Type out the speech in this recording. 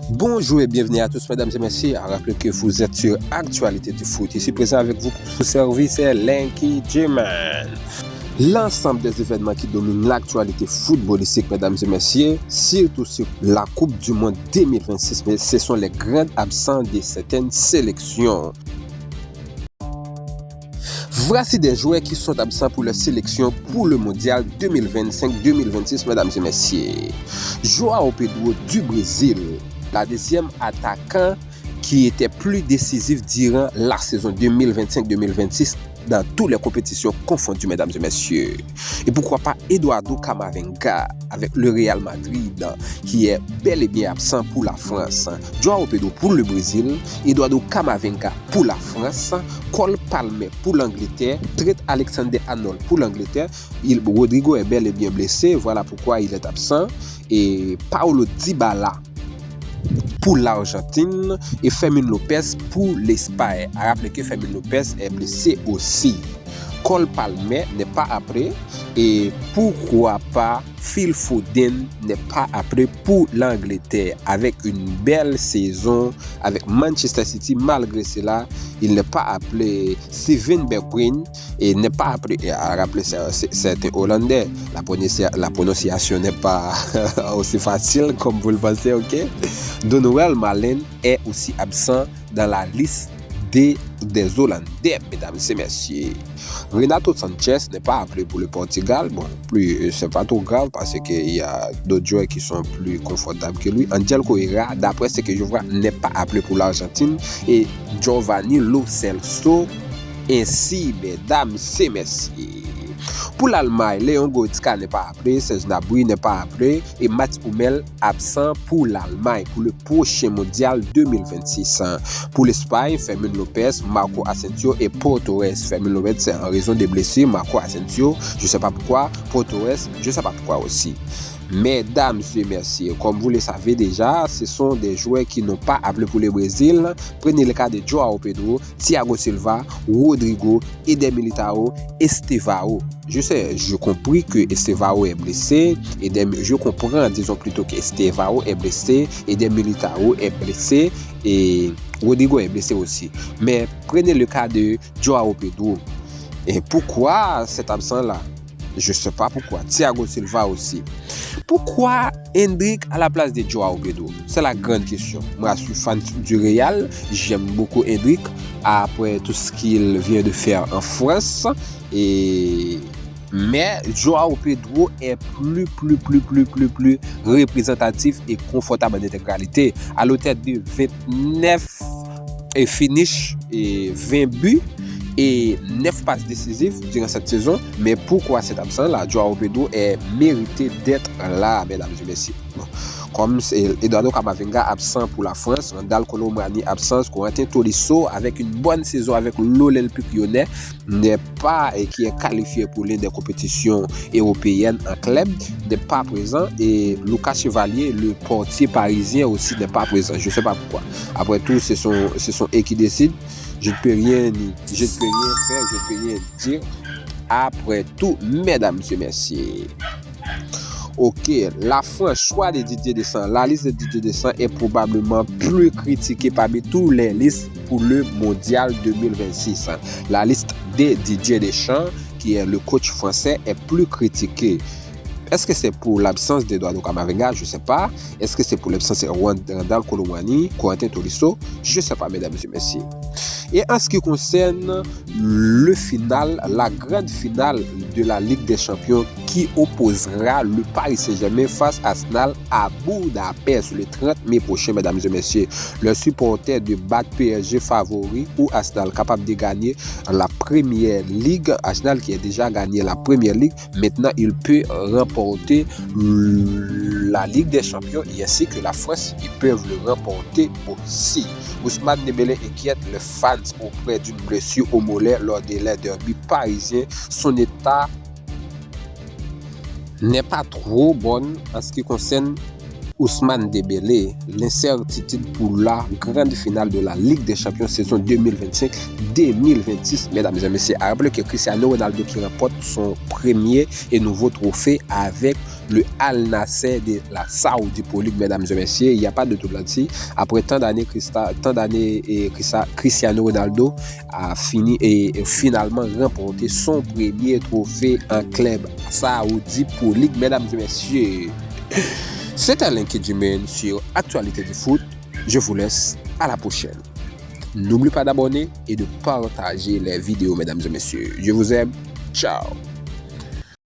Bonjour et bienvenue à tous, mesdames et messieurs. Rappelez que vous êtes sur Actualité du foot. Ici présent avec vous pour vous servir, c'est Lanky J-Man. L'ensemble des événements qui dominent l'actualité footballistique, mesdames et messieurs, surtout sur la Coupe du Monde 2026, mais ce sont les grands absents de certaines sélections. Voici des joueurs qui sont absents pour leur sélection pour le mondial 2025-2026, mesdames et messieurs. João Pedro du Brésil, la deuxième attaquant qui était plus décisif durant la saison 2025-2026 dans toutes les compétitions confondues, mesdames et messieurs. Et pourquoi pas Eduardo Camavinga avec le Real Madrid qui est bel et bien absent pour la France. João Pedro pour le Brésil, Eduardo Camavinga pour la France, Cole Palmer pour l'Angleterre, Trent Alexander-Arnold pour l'Angleterre. Rodrigo est bel et bien blessé, voilà pourquoi il est absent. Et Paulo Dybala pour l'Argentine et Fermin Lopez pour l'Espagne. Rappelez que Fermin Lopez est blessé aussi. Cole Palmer n'est pas après et pourquoi pas Phil Foden n'est pas après pour l'Angleterre avec une belle saison avec Manchester City. Malgré cela, il n'est pas appelé. Steven Bergwijn et n'est pas appelé. Rappelez, c'est un Hollandais. La prononciation n'est pas aussi facile comme vous le pensez, ok? Donnarumma Malen est aussi absent dans la liste des Hollandais, mesdames et messieurs. Renato Sanchez n'est pas appelé pour le Portugal. Bon, c'est pas trop grave parce qu'il y a d'autres joueurs qui sont plus confortables que lui. Angel Correa, d'après ce que je vois, n'est pas appelé pour l'Argentine. Et Giovanni Lo Celso ainsi, mesdames et messieurs. Pour l'Allemagne, Léon Goretzka n'est pas appelé, Serge Gnabry n'est pas appelé et Mats Hummels absent pour l'Allemagne pour le prochain mondial 2026. Pour l'Espagne, Fermin Lopez, Marco Asensio et Pau Torres. Fermin Lopez, c'est en raison des blessures. Marco Asensio, je ne sais pas pourquoi. Pau Torres, je ne sais pas pourquoi aussi. Mesdames et messieurs, comme vous le savez déjà, ce sont des joueurs qui n'ont pas appelé pour le Brésil. Prenez le cas de João Pedro, Thiago Silva, Rodrigo, Eder Militão, Estevao. Je compris que Estevao est blessé. Je comprends, disons plutôt que Estevao est blessé, Eder Militão est blessé et Rodrigo est blessé aussi. Mais prenez le cas de João Pedro. Et pourquoi cet absent-là? Je ne sais pas pourquoi. Thiago Silva aussi. Pourquoi Hendrick à la place de João Pedro? C'est la grande question. Moi, je suis fan du Real. J'aime beaucoup Hendrick après tout ce qu'il vient de faire en France. Mais João Pedro est plus représentatif et confortable en intégralité. À l'auteur de 29 finish et 20 buts. Et 9 passes décisives durant cette saison. Mais pourquoi cet absent-là? João Pedro est mérité d'être là, mesdames et messieurs. Bon. Comme Eduardo Camavinga absent pour la France, Randal Kolo Muani absence, Corentin Tolisso avec une bonne saison avec l'Olympique Lyonnais n'est pas et qui est qualifié pour l'une des compétitions européennes en club n'est pas présent et Lucas Chevalier, le portier parisien aussi n'est pas présent. Je ne sais pas pourquoi. Après tout, ce sont eux qui décident. Je ne peux rien faire, je ne peux rien dire. Après tout, mesdames et messieurs. Ok, la France, choix de Didier Deschamps. La liste de Didier Deschamps est probablement plus critiquée parmi toutes les listes pour le mondial 2026. La liste de Didier Deschamps, qui est le coach français, est plus critiquée. Est-ce que c'est pour l'absence d'Eduardo Camavinga? Je ne sais pas. Est-ce que c'est pour l'absence de Randal Kolo Muani, Corentin Tolisso? Je ne sais pas, mesdames et messieurs. Et en ce qui concerne le final, la grande finale de la Ligue des Champions qui opposera le Paris Saint-Germain face à Arsenal à Budapest le 30 mai prochain, mesdames et messieurs. Le supporter de battre PSG favori ou Arsenal capable de gagner la Première Ligue. Arsenal qui a déjà gagné la Première Ligue, maintenant il peut remporter la Ligue des Champions et ainsi que la France, ils peuvent le remporter aussi. Ousmane Dembélé inquiète les fans auprès d'une blessure au mollet lors des derbys parisiens. Son état n'est pas trop bon en ce qui concerne Ousmane Dembélé, l'incertitude pour la grande finale de la Ligue des Champions saison 2025-2026. Mesdames et messieurs, rappelez que Cristiano Ronaldo qui remporte son premier et nouveau trophée avec le Al Nassr de la Saudi Pro League, mesdames et messieurs. Il n'y a pas de tout là-dessus. Après tant d'années, Cristiano Ronaldo a fini et finalement remporté son premier trophée en club Saudi Pro League, mesdames et messieurs. C'est Alain Kidjimen sur Actualité du foot. Je vous laisse à la prochaine. N'oubliez pas d'abonner et de partager les vidéos, mesdames et messieurs. Je vous aime. Ciao.